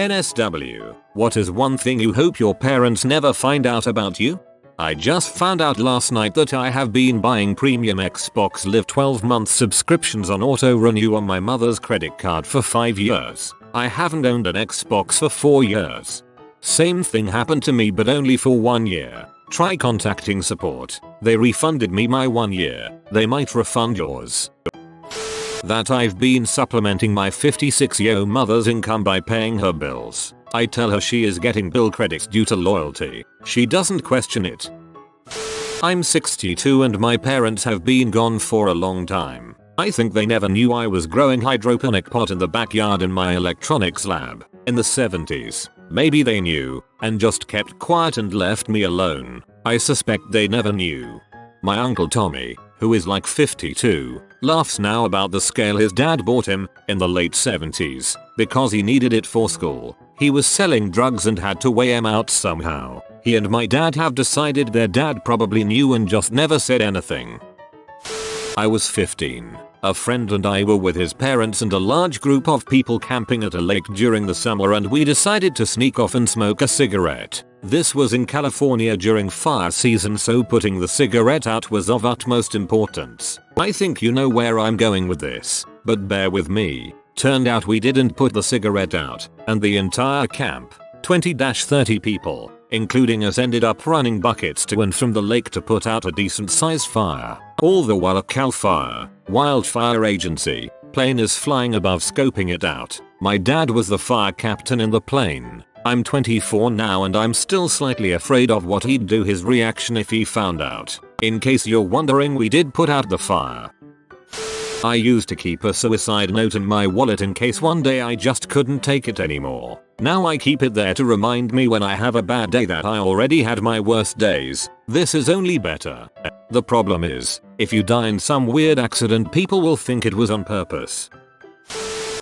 NSW, what is one thing you hope your parents never find out about you? I just found out last night that I have been buying premium Xbox Live 12-month subscriptions on auto renew on my mother's credit card for 5 years. I haven't owned an Xbox for 4 years. Same thing happened to me but only for 1 year. Try contacting support. They refunded me my 1 year. They might refund yours. That I've been supplementing my 56-year-old mother's income by paying her bills. I tell her she is getting bill credits due to loyalty. She doesn't question it. I'm 62 and my parents have been gone for a long time. I think they never knew I was growing hydroponic pot in the backyard in my electronics lab in the 70s. Maybe they knew and just kept quiet and left me alone. I suspect they never knew. My uncle Tommy, who is like 52, laughs now about the scale his dad bought him in the late 70s because he needed it for school. He was selling drugs and had to weigh him out somehow. He and my dad have decided their dad probably knew and just never said anything. I was 15. A friend and I were with his parents and a large group of people camping at a lake during the summer and we decided to sneak off and smoke a cigarette. This was in California during fire season, so putting the cigarette out was of utmost importance. I think you know where I'm going with this, but bear with me. Turned out we didn't put the cigarette out, and the entire camp, 20-30 people, including us, ended up running buckets to and from the lake to put out a decent sized fire. All the while a Cal Fire, wildfire agency, plane is flying above scoping it out. My dad was the fire captain in the plane. I'm 24 now and I'm still slightly afraid of what he'd do, his reaction if he found out. In case you're wondering, we did put out the fire. I used to keep a suicide note in my wallet in case one day I just couldn't take it anymore. Now I keep it there to remind me when I have a bad day that I already had my worst days. This is only better. The problem is, if you die in some weird accident, people will think it was on purpose.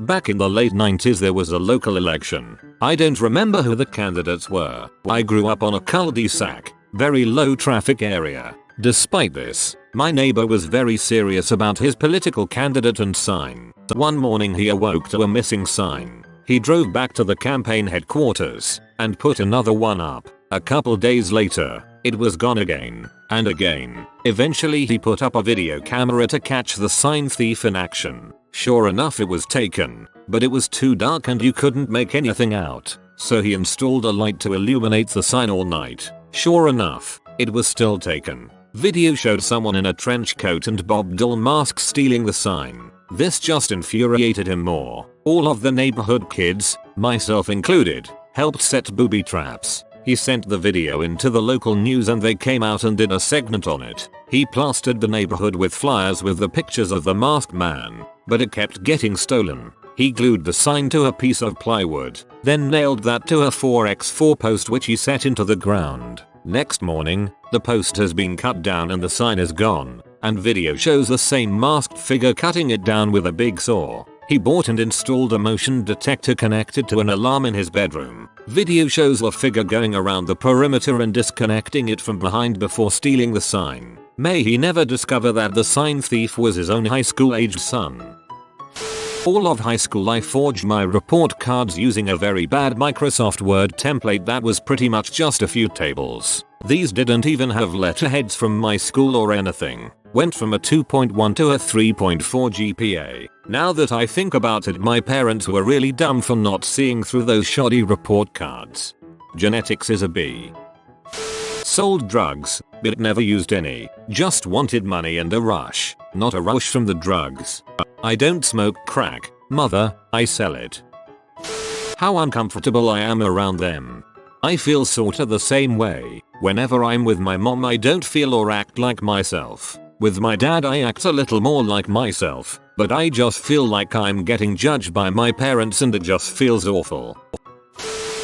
Back in the late 90s there was a local election. I don't remember who the candidates were. I grew up on a cul-de-sac, very low traffic area. Despite this, my neighbor was very serious about his political candidate and sign. One morning he awoke to a missing sign. He drove back to the campaign headquarters and put another one up. A couple days later, it was gone again and again. Eventually he put up a video camera to catch the sign thief in action. Sure enough, it was taken, but it was too dark and you couldn't make anything out. So he installed a light to illuminate the sign all night. Sure enough, it was still taken. Video showed someone in a trench coat and Bob Dylan mask stealing the sign. This just infuriated him more. All of the neighborhood kids, myself included, helped set booby traps. He sent the video into the local news and they came out and did a segment on it. He plastered the neighborhood with flyers with the pictures of the masked man, but it kept getting stolen. He glued the sign to a piece of plywood, then nailed that to a 4x4 post which he set into the ground. Next morning, the post has been cut down and the sign is gone, and video shows the same masked figure cutting it down with a big saw. He bought and installed a motion detector connected to an alarm in his bedroom. Video shows the figure going around the perimeter and disconnecting it from behind before stealing the sign. May he never discover that the sign thief was his own high school aged son. All of high school I forged my report cards using a very bad Microsoft Word template that was pretty much just a few tables. These didn't even have letterheads from my school or anything. Went from a 2.1 to a 3.4 GPA. Now that I think about it, my parents were really dumb for not seeing through those shoddy report cards. Genetics is a B. Sold drugs, but never used any. Just wanted money and a rush. Not a rush from the drugs. I don't smoke crack, mother, I sell it. How uncomfortable I am around them. I feel sorta the same way. Whenever I'm with my mom I don't feel or act like myself. With my dad I act a little more like myself, but I just feel like I'm getting judged by my parents and it just feels awful.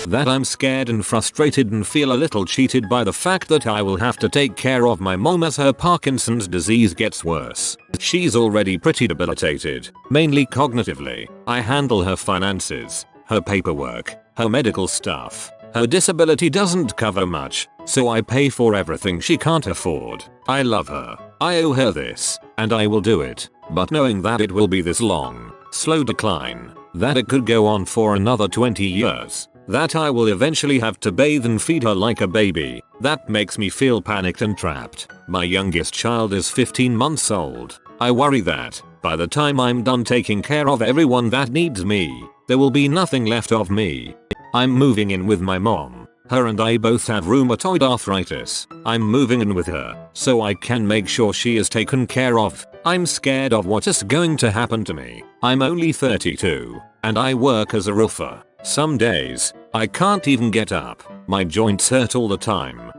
That I'm scared and frustrated and feel a little cheated by the fact that I will have to take care of my mom as her Parkinson's disease gets worse. She's already pretty debilitated, mainly cognitively. I handle her finances, her paperwork, her medical stuff. Her disability doesn't cover much, so I pay for everything she can't afford. I love her. I owe her this, and I will do it, but knowing that it will be this long, slow decline, that it could go on for another 20 years, that I will eventually have to bathe and feed her like a baby. That makes me feel panicked and trapped. My youngest child is 15 months old. I worry that, by the time I'm done taking care of everyone that needs me, there will be nothing left of me. I'm moving in with my mom. Her and I both have rheumatoid arthritis. I'm moving in with her, so I can make sure she is taken care of. I'm scared of what is going to happen to me. I'm only 32, and I work as a roofer. Some days, I can't even get up. My joints hurt all the time.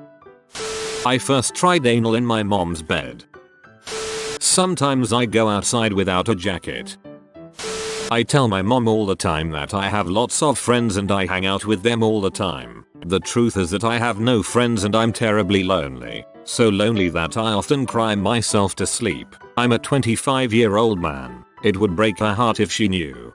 I first tried anal in my mom's bed. Sometimes I go outside without a jacket. I tell my mom all the time that I have lots of friends and I hang out with them all the time. The truth is that I have no friends and I'm terribly lonely. So lonely that I often cry myself to sleep. I'm a 25-year-old man. It would break her heart if she knew.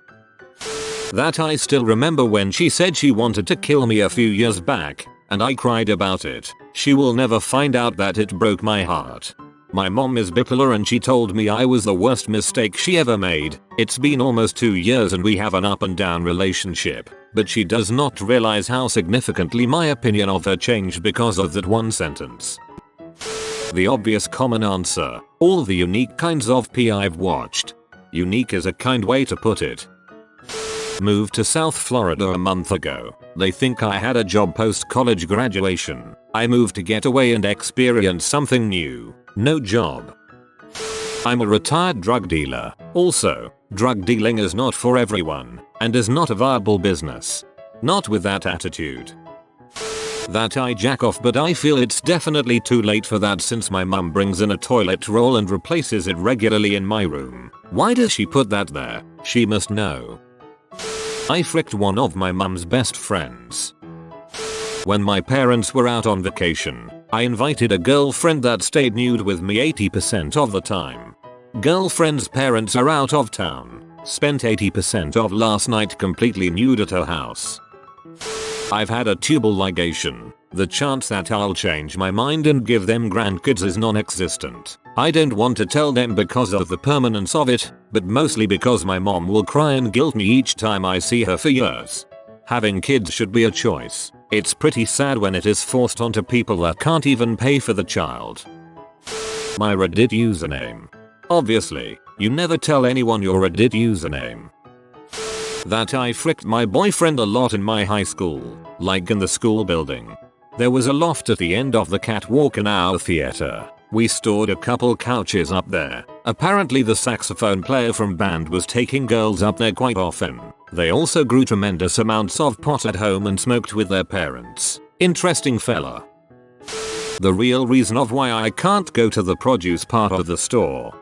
That I still remember when she said she wanted to kill me a few years back, and I cried about it. She will never find out that it broke my heart. My mom is bipolar and she told me I was the worst mistake she ever made. It's been almost 2 years and we have an up and down relationship, but she does not realize how significantly my opinion of her changed because of that one sentence. The obvious common answer, all the unique kinds of pee I've watched. Unique is a kind way to put it. Moved to South Florida a month ago. They think I had a job post-college graduation. I moved to get away and experience something new. No job. I'm a retired drug dealer. Also, drug dealing is not for everyone, and is not a viable business. Not with that attitude. That I jack off, but I feel it's definitely too late for that since my mum brings in a toilet roll and replaces it regularly in my room. Why does she put that there? She must know. I fricked one of my mum's best friends. When my parents were out on vacation, I invited a girlfriend that stayed nude with me 80% of the time. Girlfriend's parents are out of town. Spent 80% of last night completely nude at her house. I've had a tubal ligation. The chance that I'll change my mind and give them grandkids is non-existent. I don't want to tell them because of the permanence of it, but mostly because my mom will cry and guilt me each time I see her for years. Having kids should be a choice. It's pretty sad when it is forced onto people that can't even pay for the child. My Reddit username. Obviously, you never tell anyone your Reddit username. That I fricked my boyfriend a lot in my high school, like in the school building. There was a loft at the end of the catwalk in our theater. We stored a couple couches up there. Apparently the saxophone player from band was taking girls up there quite often. They also grew tremendous amounts of pot at home and smoked with their parents. Interesting fella. The real reason of why I can't go to the produce part of the store.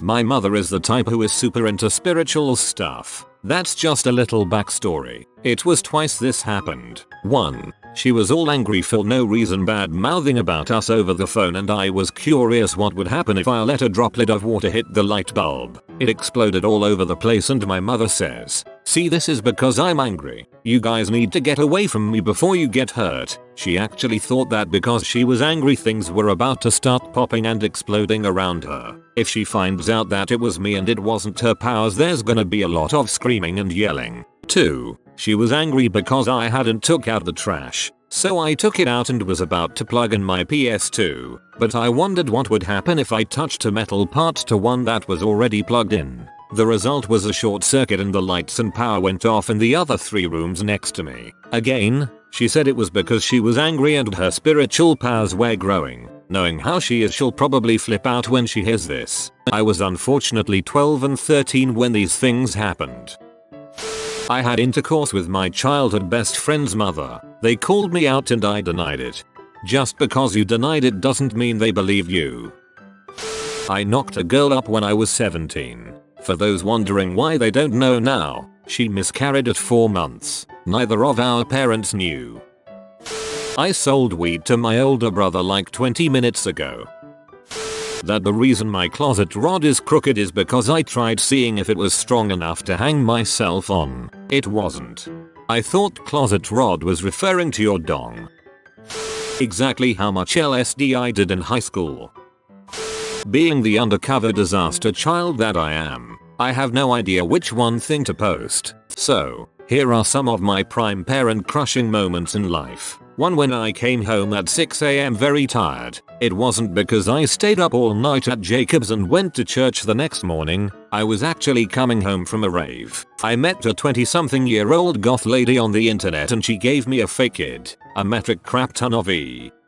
My mother is the type who is super into spiritual stuff. That's just a little backstory. It was twice this happened. 1. She was all angry for no reason, bad mouthing about us over the phone, and I was curious what would happen if I let a droplet of water hit the light bulb. It exploded all over the place and my mother says, "See, this is because I'm angry. You guys need to get away from me before you get hurt." She actually thought that because she was angry things were about to start popping and exploding around her. If she finds out that it was me and it wasn't her powers, there's gonna be a lot of screaming and yelling. 2. She was angry because I hadn't took out the trash. So I took it out and was about to plug in my PS2, but I wondered what would happen if I touched a metal part to one that was already plugged in. The result was a short circuit and the lights and power went off in the other 3 rooms next to me. Again, she said it was because she was angry and her spiritual powers were growing. Knowing how she is, she'll probably flip out when she hears this. I was unfortunately 12 and 13 when these things happened. I had intercourse with my childhood best friend's mother. They called me out and I denied it. Just because you denied it doesn't mean they believe you. I knocked a girl up when I was 17. For those wondering why they don't know now, she miscarried at 4 months. Neither of our parents knew. I sold weed to my older brother like 20 minutes ago. That the reason my closet rod is crooked is because I tried seeing if it was strong enough to hang myself on. It wasn't. I thought closet rod was referring to your dong. Exactly how much LSD I did in high school. Being the undercover disaster child that I am, I have no idea which one thing to post. So, here are some of my prime parent crushing moments in life. One, when I came home at 6 AM very tired. It wasn't because I stayed up all night at Jacob's and went to church the next morning. I was actually coming home from a rave. I met a 20-something-year-old goth lady on the internet and she gave me a fake id, a metric crap ton of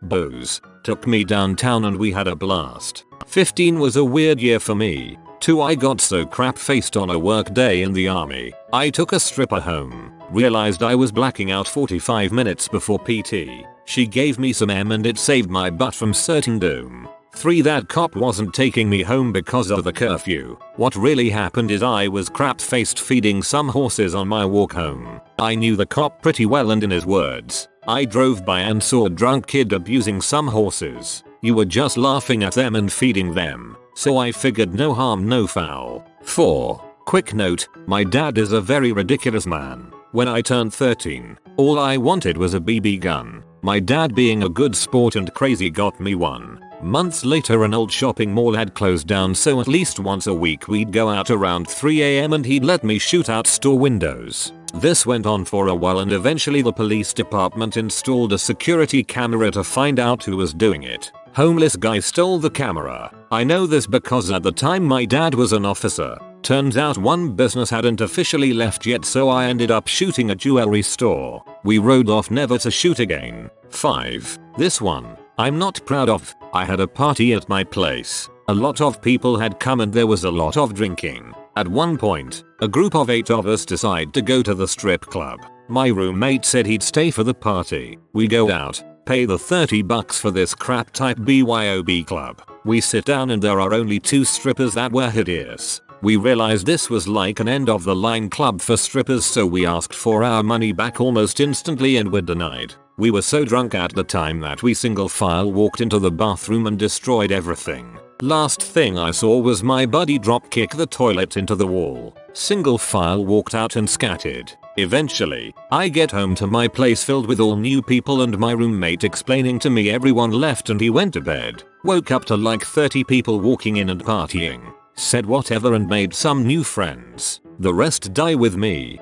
booze, took me downtown and we had a blast. 15 was a weird year for me. 2, I got so crap-faced on a work day in the army. I took a stripper home. Realized I was blacking out 45 minutes before PT. She gave me some M and it saved my butt from certain doom. 3, that cop wasn't taking me home because of the curfew. What really happened is I was crap-faced feeding some horses on my walk home. I knew the cop pretty well and in his words, I drove by and saw a drunk kid abusing some horses. You were just laughing at them and feeding them. So I figured no harm no foul. 4. Quick note, my dad is a very ridiculous man. When I turned 13, all I wanted was a BB gun. My dad, being a good sport and crazy, got me one. Months later an old shopping mall had closed down, so at least once a week we'd go out around 3 AM and he'd let me shoot out store windows. This went on for a while and eventually the police department installed a security camera to find out who was doing it. Homeless guy stole the camera. I know this because at the time my dad was an officer. Turns out one business hadn't officially left yet, so I ended up shooting a jewelry store. We rode off never to shoot again. 5. This one, I'm not proud of. I had a party at my place. A lot of people had come and there was a lot of drinking. At one point, a group of 8 of us decide to go to the strip club. My roommate said he'd stay for the party. We go out, pay the $30 for this crap type BYOB club. We sit down and there are only 2 strippers that were hideous. We realized this was like an end of the line club for strippers, so we asked for our money back almost instantly and were denied. We were so drunk at the time that we single file walked into the bathroom and destroyed everything. Last thing I saw was my buddy drop kick the toilet into the wall. Single file walked out and scattered. Eventually, I get home to my place filled with all new people and my roommate explaining to me everyone left and he went to bed. Woke up to like 30 people walking in and partying. Said whatever and made some new friends. The rest die with me.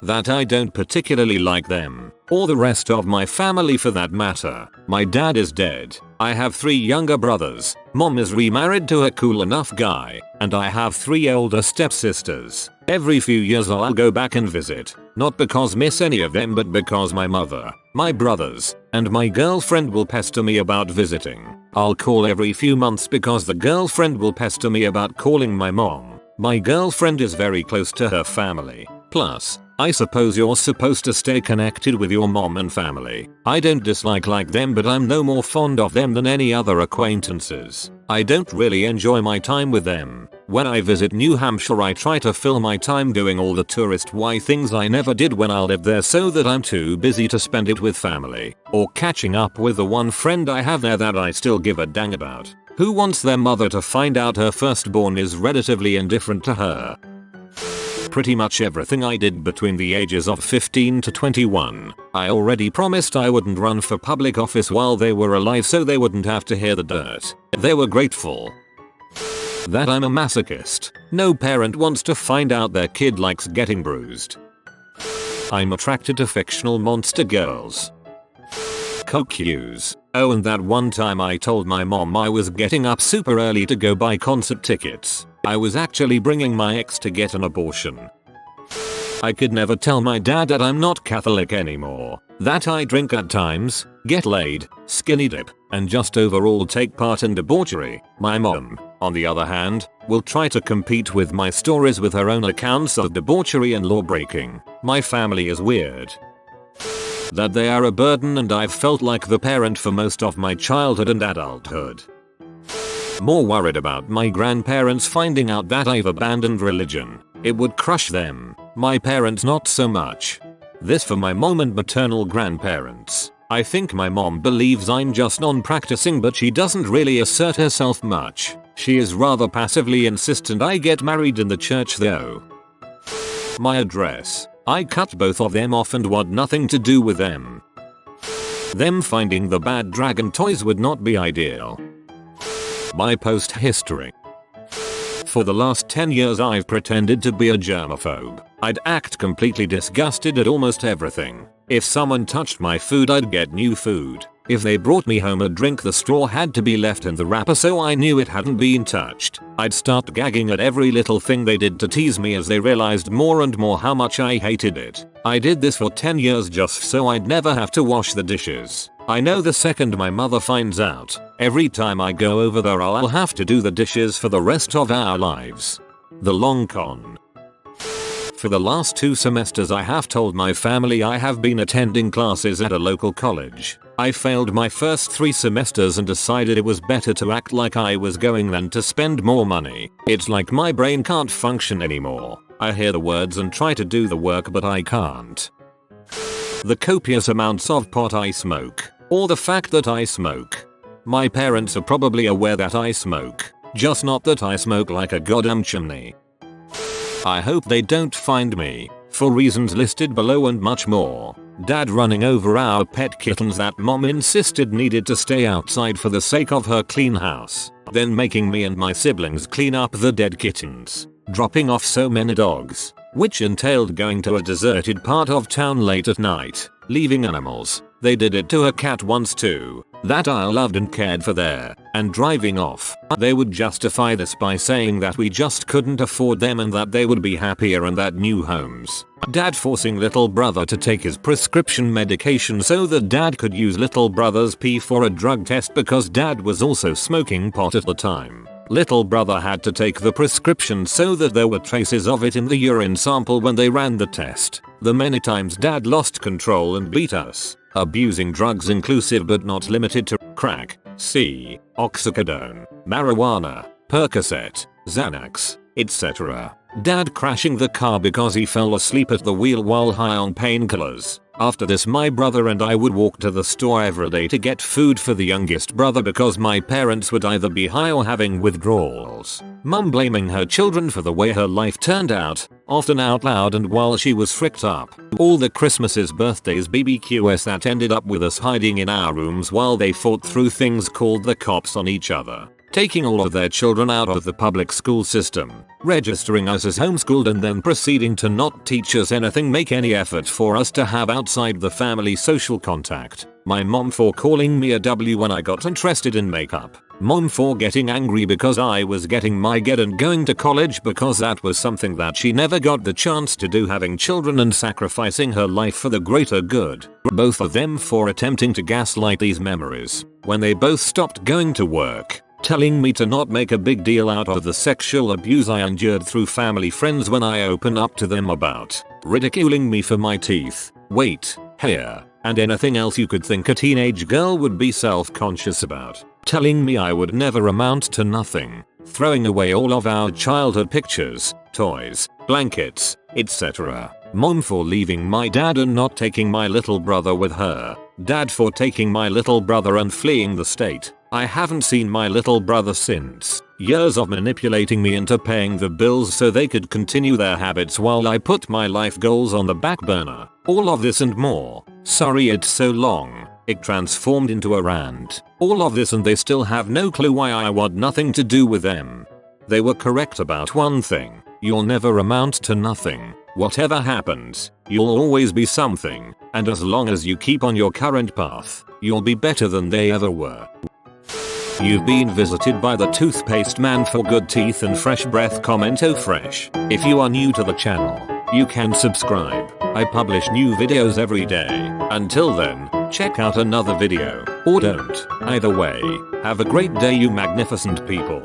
That I don't particularly like them, or the rest of my family for that matter. My dad is dead. I have 3 younger brothers. Mom is remarried to a cool enough guy, and I have 3 older stepsisters. Every few years I'll go back and visit, not because miss any of them but because my mother, my brothers, and my girlfriend will pester me about visiting. I'll call every few months because the girlfriend will pester me about calling my mom. My girlfriend is very close to her family. Plus, I suppose you're supposed to stay connected with your mom and family. I don't dislike them, but I'm no more fond of them than any other acquaintances. I don't really enjoy my time with them. When I visit New Hampshire I try to fill my time doing all the tourist-y things I never did when I lived there so that I'm too busy to spend it with family, or catching up with the one friend I have there that I still give a dang about, who wants their mother to find out her firstborn is relatively indifferent to her. Pretty much everything I did between the ages of 15 to 21. I already promised I wouldn't run for public office while they were alive so they wouldn't have to hear the dirt. They were grateful. That I'm a masochist. No parent wants to find out their kid likes getting bruised. I'm attracted to fictional monster girls. Cues. Oh, and that one time I told my mom I was getting up super early to go buy concert tickets. I was actually bringing my ex to get an abortion. I could never tell my dad that I'm not Catholic anymore, that I drink at times, get laid, skinny dip, and just overall take part in debauchery. My mom, on the other hand, will try to compete with my stories with her own accounts of debauchery and law breaking. My family is weird. That they are a burden and I've felt like the parent for most of my childhood and adulthood. More worried about my grandparents finding out that I've abandoned religion. It would crush them. My parents not so much. This for my mom and maternal grandparents. I think my mom believes I'm just non-practicing, but she doesn't really assert herself much. She is rather passively insistent I get married in the church though. My address. I cut both of them off and want nothing to do with them. Them finding the bad dragon toys would not be ideal. My post history. For the last 10 years I've pretended to be a germaphobe. I'd act completely disgusted at almost everything. If someone touched my food I'd get new food. If they brought me home a drink the straw had to be left in the wrapper so I knew it hadn't been touched. I'd start gagging at every little thing they did to tease me as they realized more and more how much I hated it. I did this for 10 years just so I'd never have to wash the dishes. I know the second my mother finds out, every time I go over there I'll have to do the dishes for the rest of our lives. The long con. For the last 2 semesters I have told my family I have been attending classes at a local college. I failed my first 3 semesters and decided it was better to act like I was going than to spend more money. It's like my brain can't function anymore. I hear the words and try to do the work but I can't. The copious amounts of pot I smoke. Or the fact that I smoke. My parents are probably aware that I smoke, just not that I smoke like a goddamn chimney. I hope they don't find me, for reasons listed below and much more. Dad running over our pet kittens that mom insisted needed to stay outside for the sake of her clean house. Then making me and my siblings clean up the dead kittens. Dropping off so many dogs, which entailed going to a deserted part of town late at night, leaving animals. They did it to a cat once too, that I loved and cared for there, and driving off. They would justify this by saying that we just couldn't afford them and that they would be happier in that new homes. Dad forcing little brother to take his prescription medication so that dad could use little brother's pee for a drug test because dad was also smoking pot at the time. Little brother had to take the prescription so that there were traces of it in the urine sample when they ran the test. The many times dad lost control and beat us. Abusing drugs inclusive but not limited to crack, oxycodone, marijuana, Percocet, Xanax, etc. Dad crashing the car because he fell asleep at the wheel while high on painkillers. After this my brother and I would walk to the store every day to get food for the youngest brother because my parents would either be high or having withdrawals. Mum blaming her children for the way her life turned out, often out loud and while she was fricked up. All the Christmases, birthdays, BBQs that ended up with us hiding in our rooms while they fought through things called the cops on each other. Taking all of their children out of the public school system, registering us as homeschooled and then proceeding to not teach us anything, make any effort for us to have outside the family social contact. My mom for calling me a W when I got interested in makeup. Mom for getting angry because I was getting my get and going to college because that was something that she never got the chance to do, having children and sacrificing her life for the greater good. Both of them for attempting to gaslight these memories when they both stopped going to work. Telling me to not make a big deal out of the sexual abuse I endured through family friends when I open up to them about. Ridiculing me for my teeth, weight, hair, and anything else you could think a teenage girl would be self-conscious about. Telling me I would never amount to nothing. Throwing away all of our childhood pictures, toys, blankets, etc. Mom for leaving my dad and not taking my little brother with her. Dad for taking my little brother and fleeing the state. I haven't seen my little brother since. Years of manipulating me into paying the bills so they could continue their habits while I put my life goals on the back burner. All of this and more. Sorry it's so long. It transformed into a rant. All of this and they still have no clue why I want nothing to do with them. They were correct about one thing. You'll never amount to nothing. Whatever happens, you'll always be something. And as long as you keep on your current path, you'll be better than they ever were. You've been visited by the toothpaste man for good teeth and fresh breath. Comment oh fresh. If you are new to the channel, you can subscribe. I publish new videos every day. Until then, check out another video. Or don't. Either way, have a great day you magnificent people.